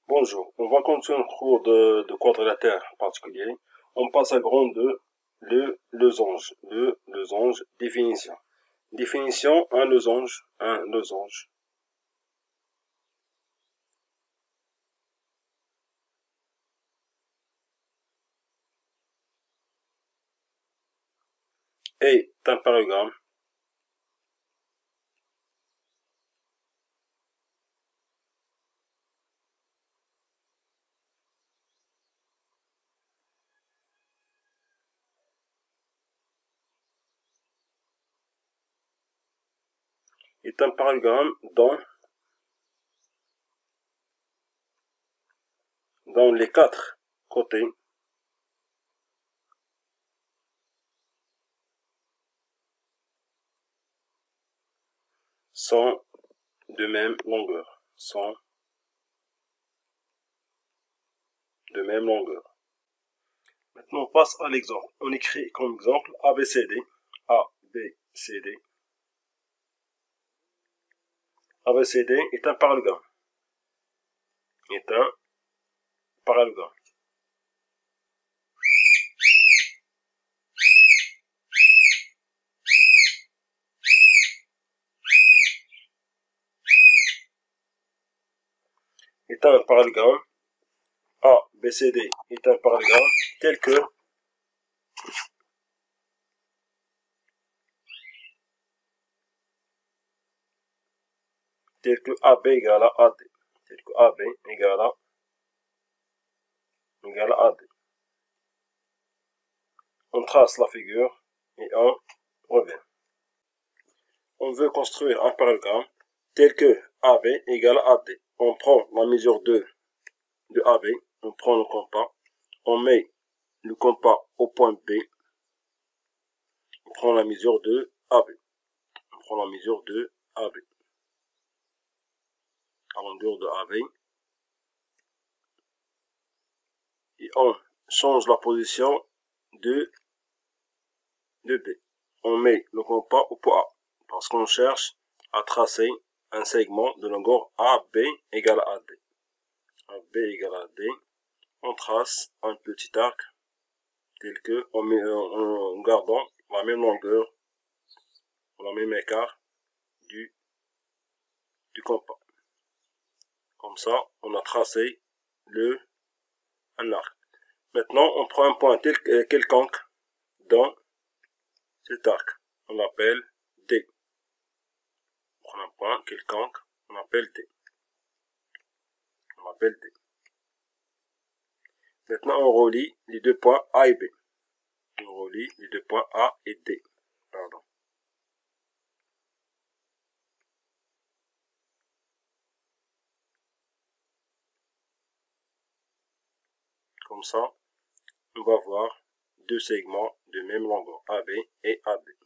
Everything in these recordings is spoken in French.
Bonjour, on va continuer notre cours de quadrilatère particulier. On passe à grand 2, le losange. Le losange, définition. Définition, un losange est un parallélogramme dont les quatre côtés sont de même longueur. Maintenant, on passe à l'exemple. On écrit comme exemple ABCD. ABCD. ABCD est un parallélogramme. Est un parallélogramme. ABCD est un parallélogramme tel que AB égale à AD. Tel que AB égale à AD. On trace la figure et on revient. On veut construire un parallélogramme tel que AB égale à AD. On prend la mesure de AB, on prend le compas, on met le compas au point B, on prend la mesure de AB. La longueur de AB. Et on change la position de B. On met le compas au point A, parce qu'on cherche à tracer un segment de longueur AB égale à AD. AB égale à AD. On trace un petit arc tel que en gardant la même longueur, la même écart du compas. Comme ça, on a tracé un arc. Maintenant, on prend un point quelconque dans cet arc. On l'appelle D. On prend un point quelconque, on appelle D. Maintenant, on relie les deux points A et B. On relie les deux points A et D. Comme ça, on va voir deux segments de même longueur, AB et AD.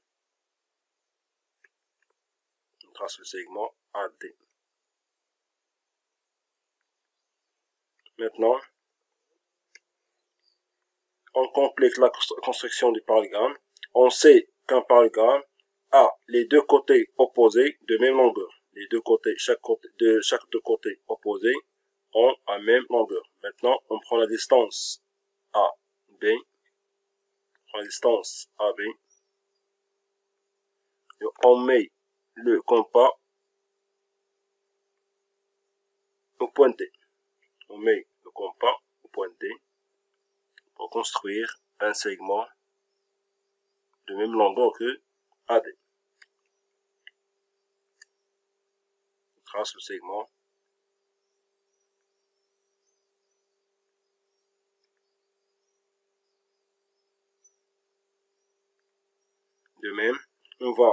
On trace le segment AD. Maintenant, on complète la construction du parallélogramme. On sait qu'un parallélogramme a les deux côtés opposés de même longueur. Les deux côtés, chaque deux côtés opposés ont la même longueur. Maintenant, on prend la distance AB. Et on met le compas au point D. Pour construire un segment de même longueur que AD. On trace le segment. De même, on va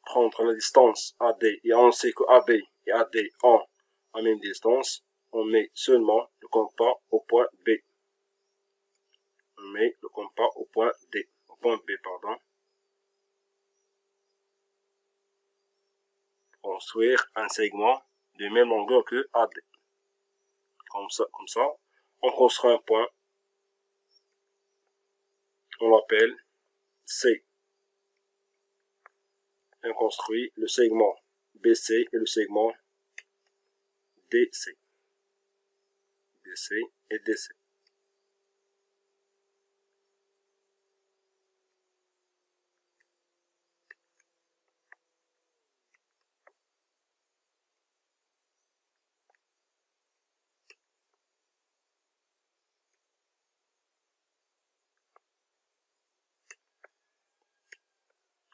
prendre la distance AD et on sait que AB et AD ont la même distance. On met seulement le compas au point B. Construire un segment de même longueur que AD. Comme ça, on construit un point. On l'appelle C. On construit le segment BC et le segment DC. BC et DC.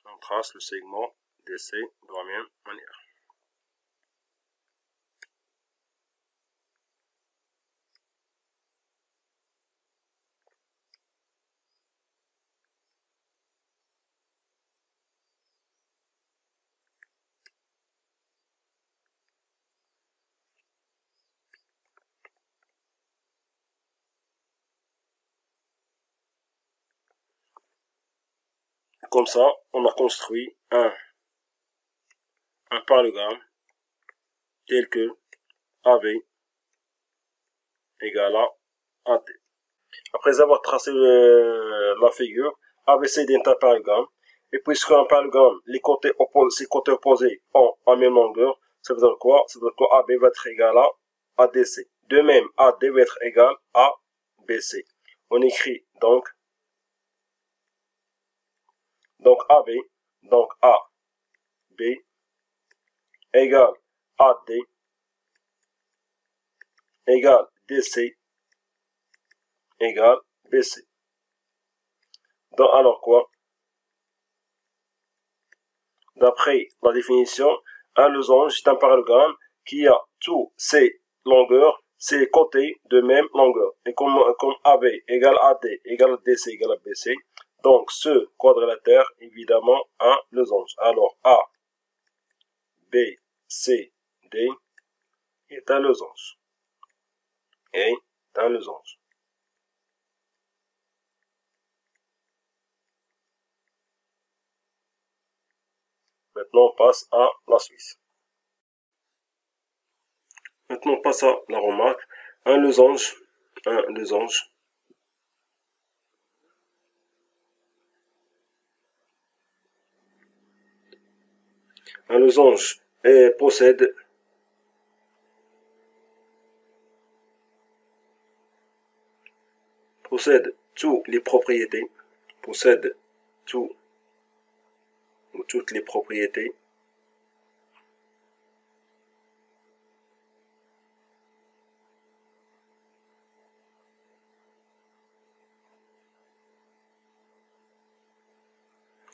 On trace le segment DC de la même manière. Comme ça, on a construit un parallélogramme tel que AB égale à AD. Après avoir tracé la figure, ABC est un parallélogramme. Et puisqu'un parallélogramme, ses côtés opposés ont la même longueur, ça veut dire quoi? Ça veut dire que AB va être égal à ADC. De même, AD va être égal à BC. On écrit donc AB, donc AB égale AD égale DC égale BC. Donc alors quoi? D'après la définition, un losange est un parallélogramme qui a tous ses longueurs, ses côtés de même longueur. Et comme AB égale AD égale DC égale BC, donc ce quadrilatère est évidemment un losange. Alors A, B, C, D est un losange. Et un losange. Maintenant, on passe à la Suisse. Maintenant, on passe à la remarque. Un losange. Un losange possède toutes les propriétés.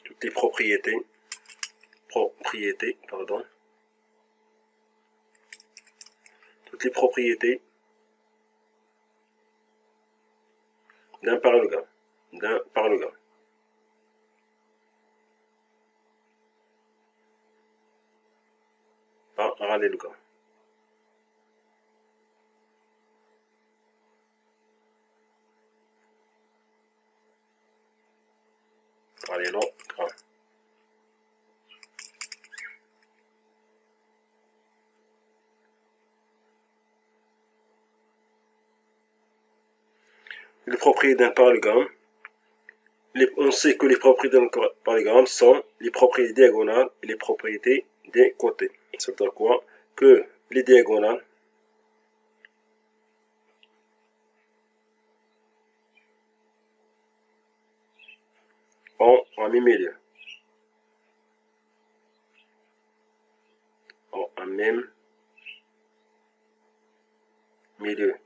Toutes les propriétés d'un parallélogramme. Parallélogramme. Parallélogramme. Les propriétés d'un parallélogramme. On sait que les propriétés d'un parallélogramme sont les propriétés diagonales et les propriétés des côtés. C'est-à-dire quoi? Que les diagonales ont un même milieu.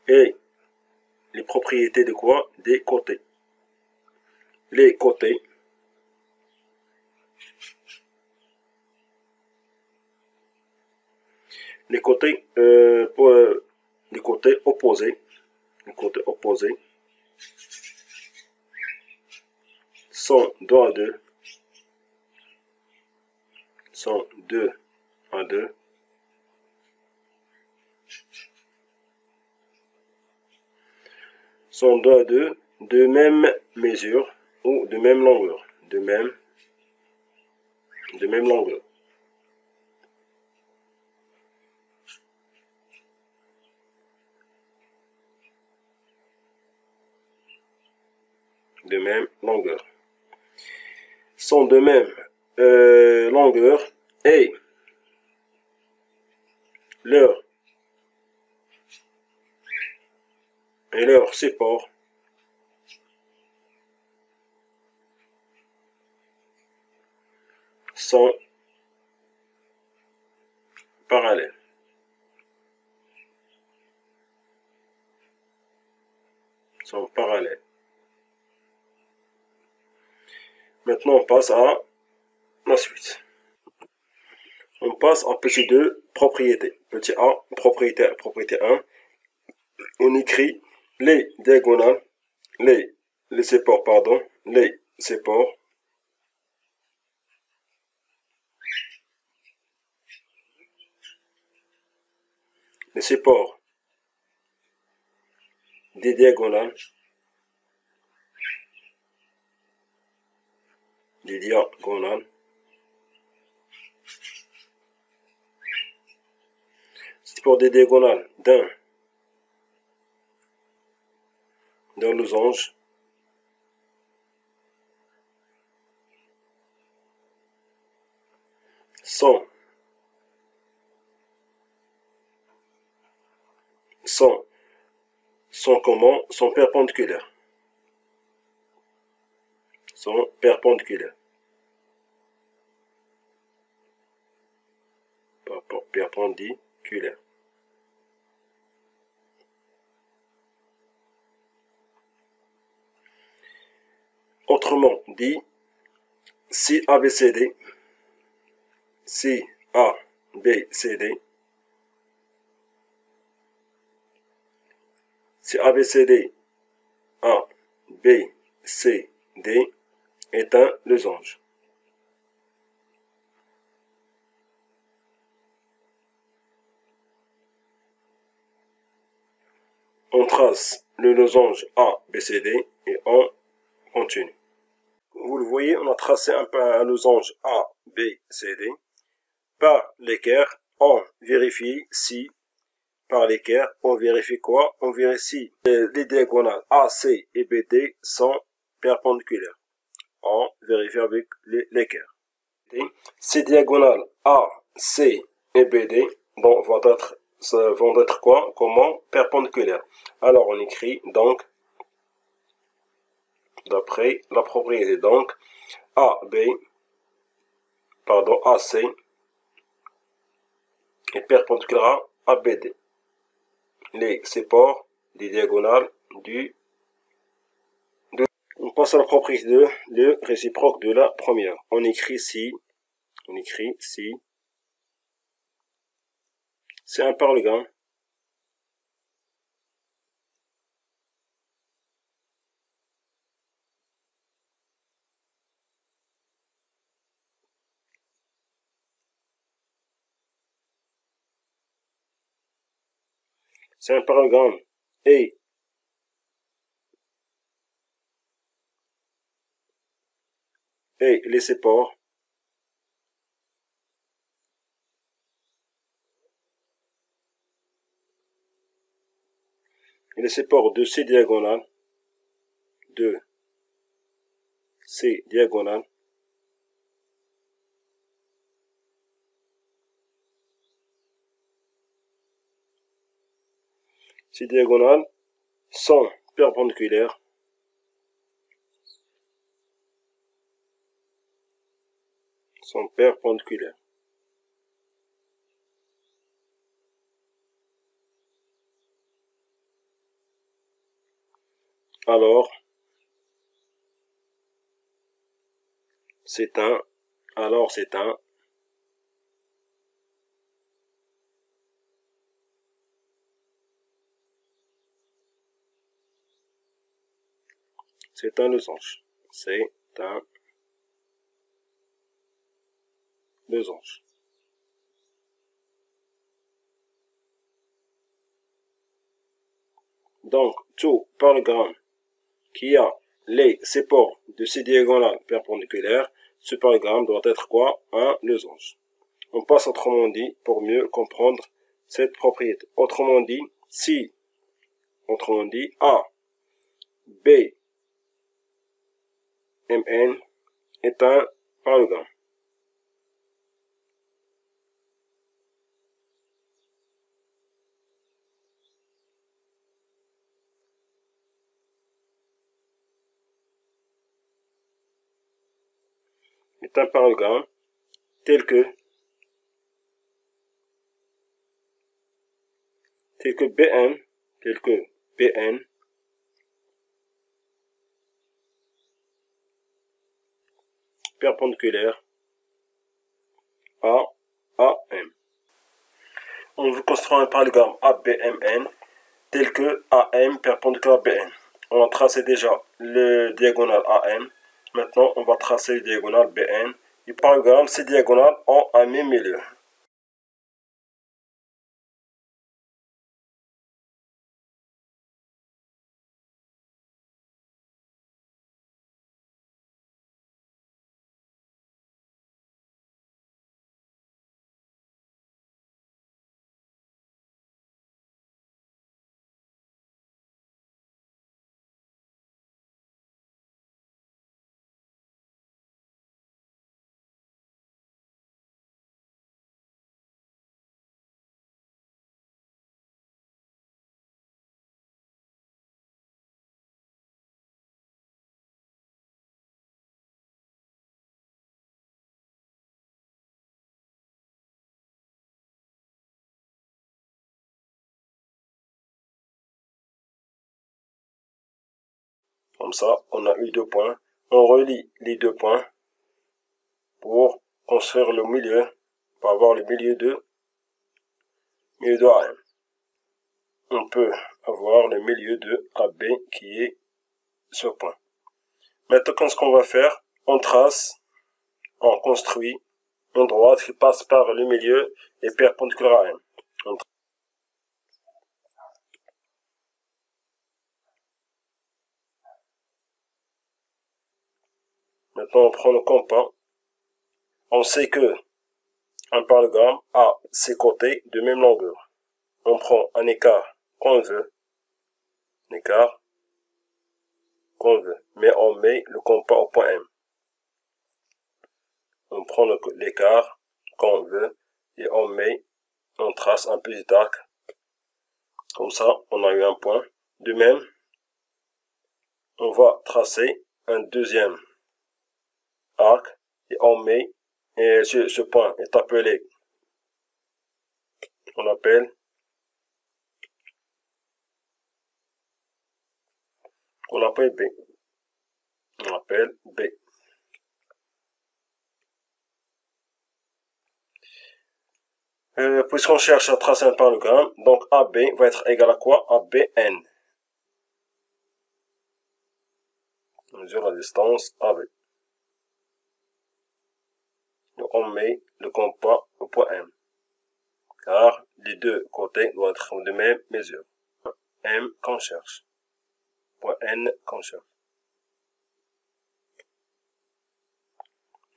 Et les propriétés de quoi? Des côtés. Les côtés opposés sont 2 à 2 de même mesure ou de même longueur. De même longueur. Sont de même longueur et leur support sont parallèles. Maintenant, on passe à la suite. On passe en petit 2, propriété. Petit A, propriété 1. On écrit les diagonales, les supports, les supports des diagonales, support des diagonales d'un losange sont perpendiculaires. Perpendiculaires. Autrement dit, si ABCD est un losange. On trace le losange ABCD et on continue. Vous le voyez, on a tracé un losange ABCD. Par l'équerre, on vérifie si, par l'équerre, on vérifie quoi? On vérifie les diagonales AC et BD sont perpendiculaires. On vérifie avec l'équerre. Ces diagonales AC et BD vont être quoi? Comment? Perpendiculaires. Alors on écrit donc, d'après la propriété, donc AC est perpendiculaire à BD. Les supports des diagonales on passe à la propriété de le réciproque de la première. On écrit si c'est un parallélogramme et les supports de ces diagonales sont perpendiculaires alors c'est un losange. C'est un losange. Donc, tout parallélogramme qui a les supports de ces diagonales perpendiculaires, ce parallélogramme doit être quoi? Un losange. On passe autrement dit pour mieux comprendre cette propriété. Autrement dit, A, B, MN est un parallélogramme. est un parallélogramme tel que BN perpendiculaire à AM. On veut construire un parallélogramme ABMN tel que AM perpendiculaire à BN. On a tracé déjà le diagonale AM. Maintenant, on va tracer le diagonale BN. Et parallélogramme, ces diagonales ont un même milieu. Comme ça, on a eu 2 points. On relie les 2 points pour construire le milieu, pour avoir le milieu de AM. On peut avoir le milieu de AB qui est ce point. Maintenant, ce qu'on va faire, on trace, on construit une droite qui passe par le milieu et perpendiculaire à M. Maintenant, on prend le compas. On sait que un parallélogramme a ses côtés de même longueur. On prend un écart qu'on veut, mais on met le compas au point M. On prend l'écart qu'on veut et on trace un petit arc. Comme ça, on a eu un point. De même, on va tracer un deuxième arc et on met, et ce point est appelé, on appelle B. On appelle B. Puisqu'on cherche à tracer un parallélogramme, donc AB va être égal à quoi? À BN. On mesure la distance AB. Donc on met le compas au point M. Car les deux côtés doivent être de même mesure. M qu'on cherche. Point N qu'on cherche.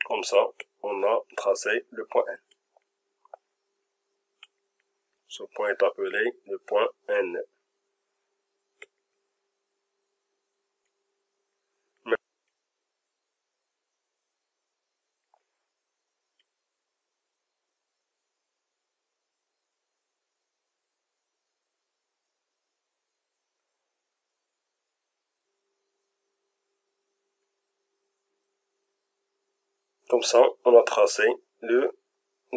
Comme ça, on a tracé le point N. Ce point est appelé le point N. Comme ça, on a tracé le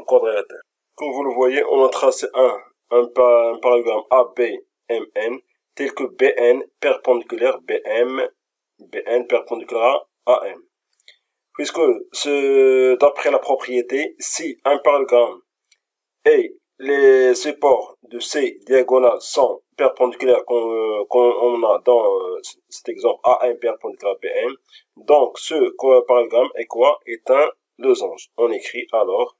quadrilatère. Comme vous le voyez, on a tracé un parallélogramme ABMN tel que BN perpendiculaire BN perpendiculaire à AM. Puisque d'après la propriété, si un parallélogramme et les supports de ces diagonales sont perpendiculaires qu'on a dans cet exemple AM perpendiculaire BM, donc ce parallélogramme est quoi? Est un losange. On écrit alors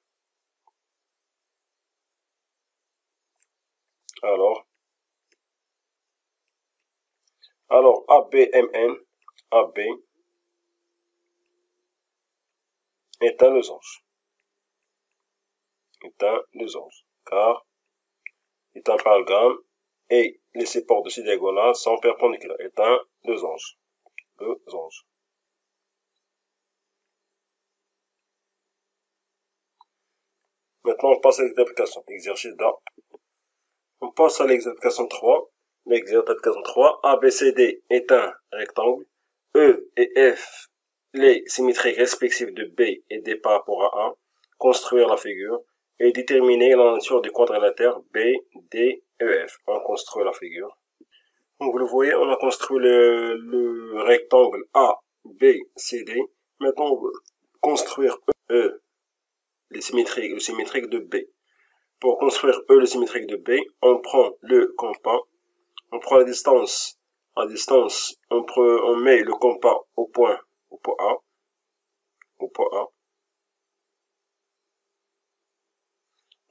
ABMN, AB est un losange. Car est un parallélogramme et les supports de ces diagonales sont perpendiculaires. Est un losange. Maintenant, on passe à l'exapplication. Exercice d'A. On passe à l'exapplication 3. L'exapplication 3. ABCD est un rectangle. E et F les symétriques respectives de B et D par rapport à A, construire la figure et déterminer la nature du quadrilatère B, D, E, F. On construit la figure. Donc vous le voyez, on a construit le rectangle A, B, C, D. Maintenant, on veut construire E, le symétrique de B. Pour construire E, le symétrique de B, on prend le compas, on prend la distance, on met le compas au point A, on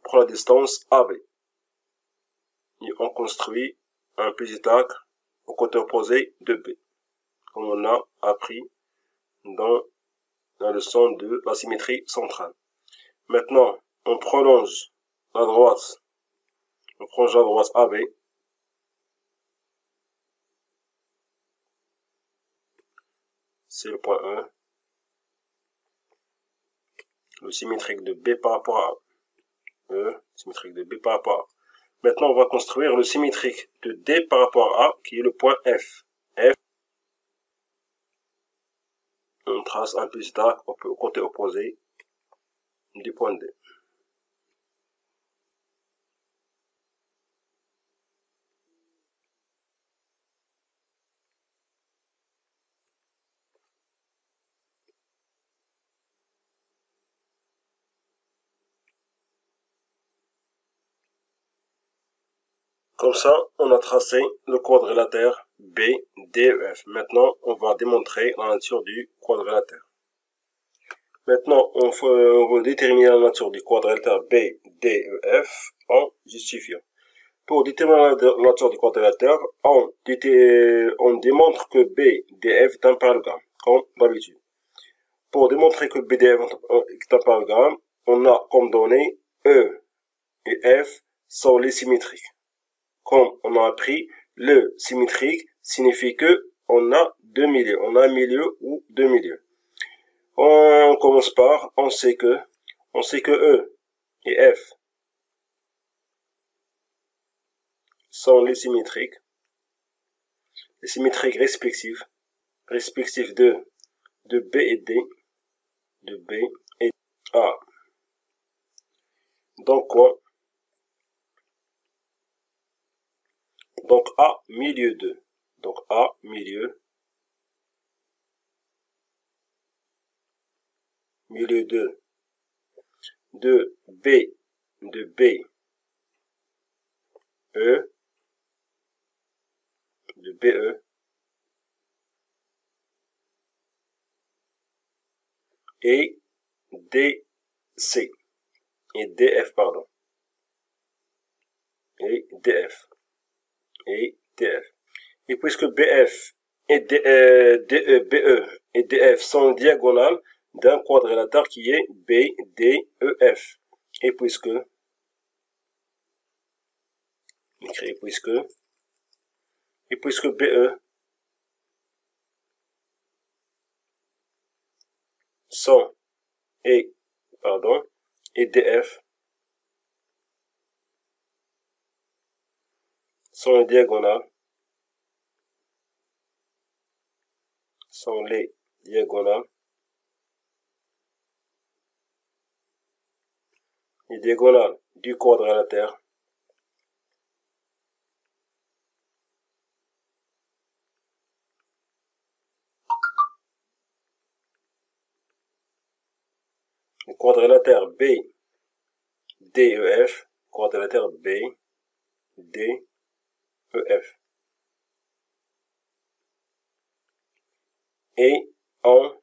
prend la distance AB. Et on construit un petit arc au côté opposé de B, comme on a appris dans la leçon de la symétrie centrale. Maintenant, on prolonge la droite AB. C'est le point 1. Le symétrique de B par rapport à E, symétrique de B par rapport à A. Maintenant, on va construire le symétrique de D par rapport à A, qui est le point F. On trace un petit arc au côté opposé du point D. Comme ça, on a tracé le quadrilatère B, D, E, F. Maintenant, on va démontrer la nature du quadrilatère. Maintenant, on va déterminer la nature du quadrilatère B, D, E, F en justifiant. Pour déterminer la nature du quadrilatère, on démontre que B, D, F est un parallélogramme, comme d'habitude. Pour démontrer que B, D, F est un parallélogramme, on a comme données E et F sont les symétriques. Comme on a appris, le symétrique signifie que on a deux milieux, on a un milieu ou deux milieux. On commence par, on sait que E et F sont les symétriques respectifs de B et D, de B et A. Donc quoi? Donc A milieu 2. Donc A milieu 2 de B E de BE et DC et DF pardon et DF et DF. Et puisque BF et BE et DF sont diagonales d'un quadrilatère qui est BDEF. Et puisque BE sont et DF sont les diagonales, du quadrilatère B, DEF, quadrilatère B, D, EF. Et en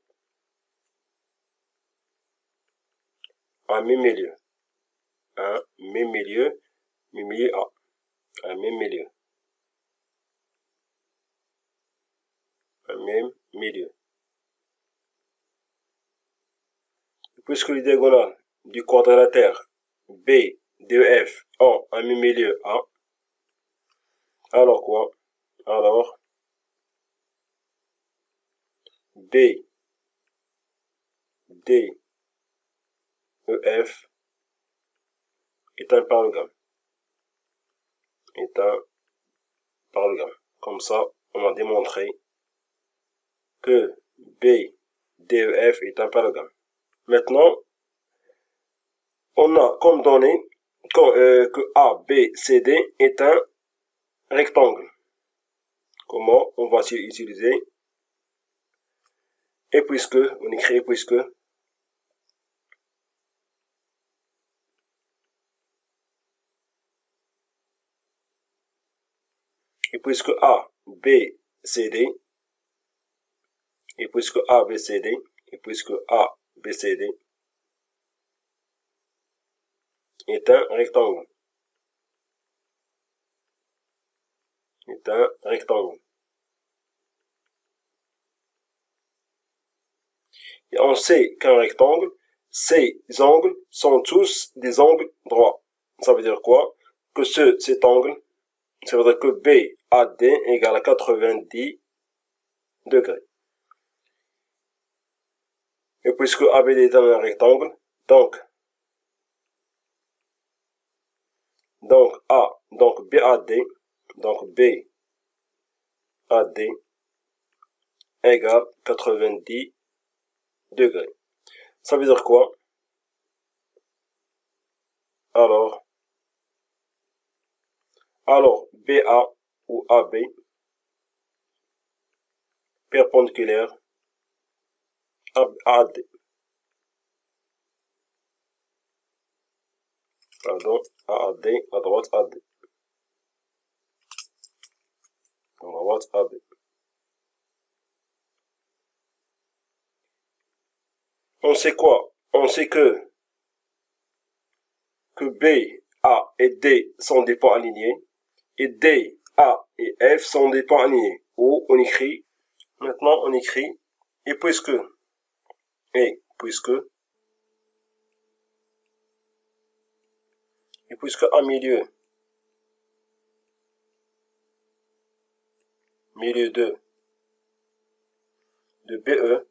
un même milieu. Un même milieu A. Un même milieu. Un même milieu. Puisque les diagonales du quadrilatère B, DEF ont un même milieu A, alors quoi? Alors, B, D, EF est un parallélogramme. Comme ça, on a démontré que B, DEF est un parallélogramme. Maintenant, on a comme donné que ABCD est un rectangle. Comment on va utiliser? Et puisque, on écrit puisque. Et puisque ABCD, et puisque ABCD, et puisque ABCD est un rectangle. Est un rectangle. Et on sait qu'un rectangle, ces angles sont tous des angles droits. Ça veut dire quoi? Que cet angle, ça veut dire que BAD égale à 90 degrés. Et puisque ABD est un rectangle, donc BAD égale 90 degrés. Ça veut dire quoi? Alors BA ou AB perpendiculaire à AD. Pardon, AD, à droite AD. À droite AB. On sait quoi? On sait que B, A et D sont des points alignés, et D, A et F sont des points alignés. Ou on écrit, maintenant on écrit, et puisque à milieu de BE,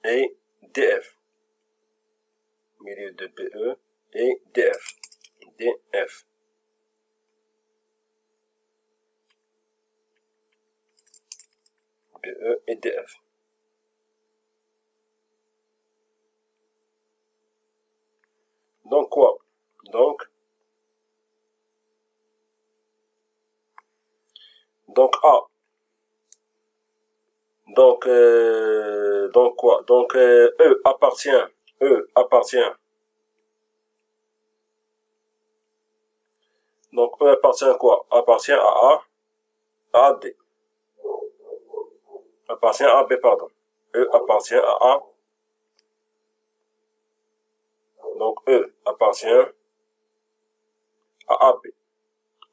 et DF. Milieu de BE et DF. DF. BE et DF. Donc quoi? Donc A. Donc quoi? Donc E appartient. Donc E appartient à quoi? Appartient à A, à D. Appartient à B, pardon. E appartient à A. Donc E appartient à AB.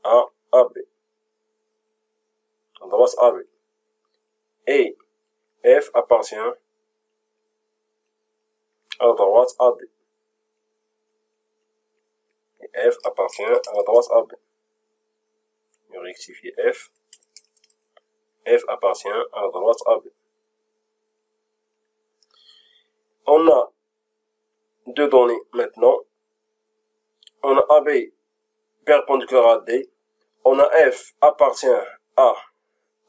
À AB. On droite AB. Et F appartient à la droite AD. Et F appartient à la droite AB. On rectifie F. F appartient à la droite AB. On a deux données maintenant. On a AB perpendiculaire à D. On a F appartient à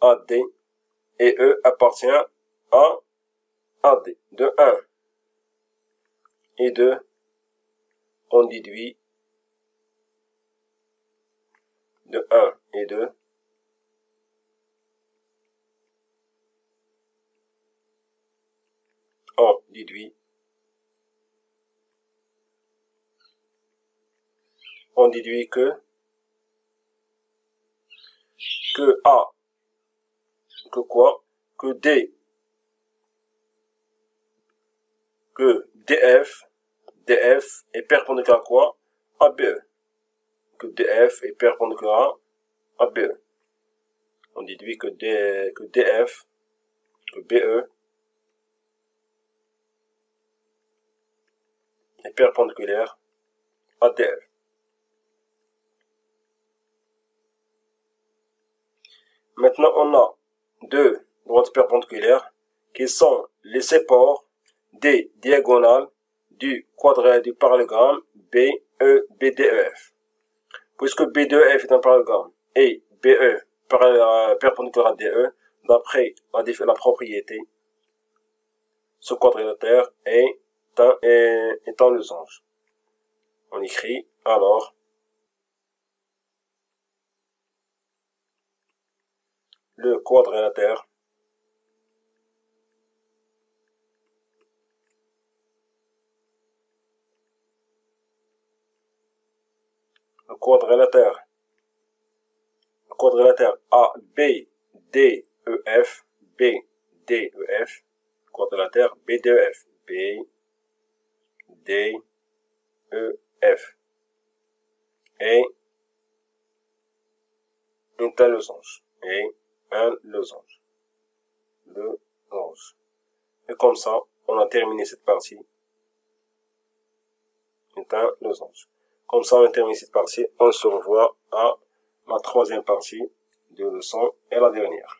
AD. Et E appartient à AD. De 1 et 2, on déduit de 1 et 2. On déduit que A, que quoi? Que D, que DF est perpendiculaire à quoi? À BE. Que DF est perpendiculaire à BE. On déduit que DF, que BE est perpendiculaire à DF. Maintenant, on a deux droites perpendiculaires qui sont les séparent des diagonales du quadrat du parallélogramme BDEF. Puisque BDEF est un parallélogramme et BE perpendiculaire à DE, d'après la propriété, ce quadrilatère est un losange. On écrit alors le quadrilatère ABDEF, quadrilatère BDEF, BDEF, et un losange, losange. Et comme ça, on a terminé cette partie. C'est un losange. Comme ça, on a terminé cette partie. On se revoit à la troisième partie de leçon et la dernière.